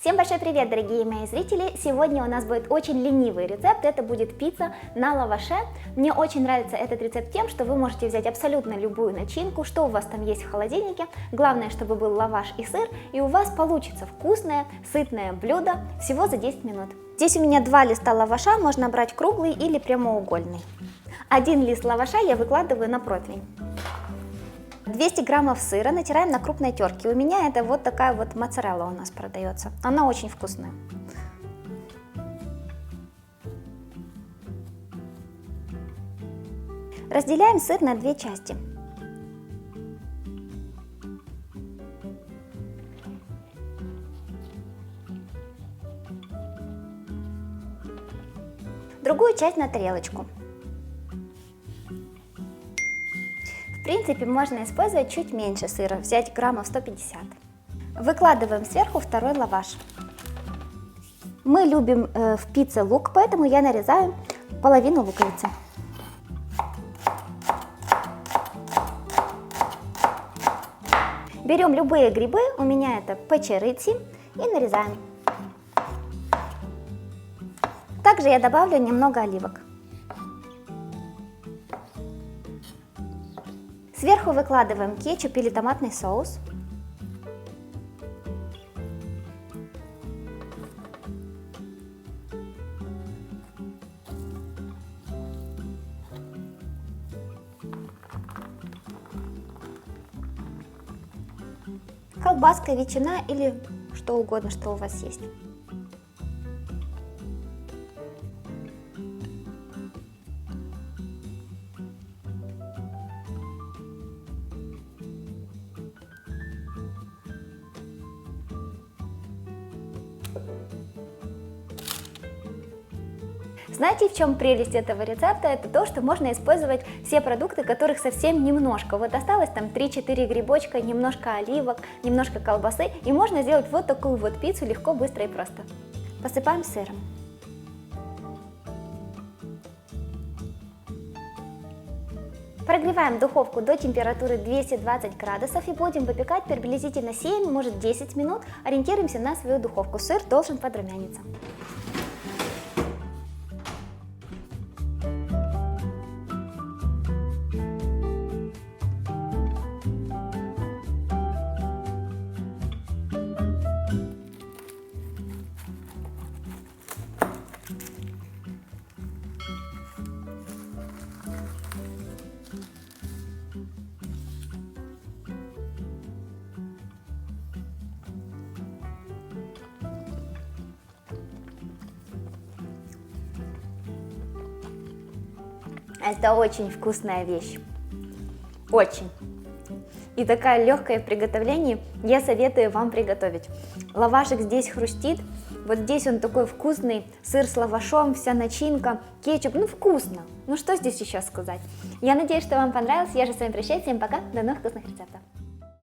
Всем большой привет, дорогие мои зрители! Сегодня у нас будет очень ленивый рецепт, это будет пицца на лаваше. Мне очень нравится этот рецепт тем, что вы можете взять абсолютно любую начинку, что у вас там есть в холодильнике, главное, чтобы был лаваш и сыр, и у вас получится вкусное, сытное блюдо всего за 10 минут. Здесь у меня 2 листа лаваша, можно брать круглый или прямоугольный. 1 лист лаваша я выкладываю на противень. 200 граммов сыра натираем на крупной терке. У меня это вот такая вот моцарелла у нас продается. Она очень вкусная. Разделяем сыр на 2 части. Другую часть на тарелочку. В принципе, можно использовать чуть меньше сыра, взять граммов 150. Выкладываем сверху второй лаваш. Мы любим в пицце лук, поэтому я нарезаю половину луковицы. Берем любые грибы, у меня это пачерицы, и нарезаем. Также я добавлю немного оливок. Сверху выкладываем кетчуп или томатный соус. Колбаска, ветчина или что угодно, что у вас есть. Знаете, в чем прелесть этого рецепта? Это то, что можно использовать все продукты, которых совсем немножко. Вот осталось там 3-4 грибочка, немножко оливок, немножко колбасы, и можно сделать вот такую вот пиццу легко, быстро и просто. Посыпаем сыром. Прогреваем духовку до температуры 220 градусов и будем выпекать приблизительно 7, может 10 минут. Ориентируемся на свою духовку. Сыр должен подрумяниться. Это очень вкусная вещь. Очень. И такая легкая в приготовлении, я советую вам приготовить. Лавашик здесь хрустит, вот здесь он такой вкусный, сыр с лавашом, вся начинка, кетчуп, ну вкусно. Ну что здесь еще сказать? Я надеюсь, что вам понравилось, я же с вами прощаюсь, всем пока, до новых вкусных рецептов.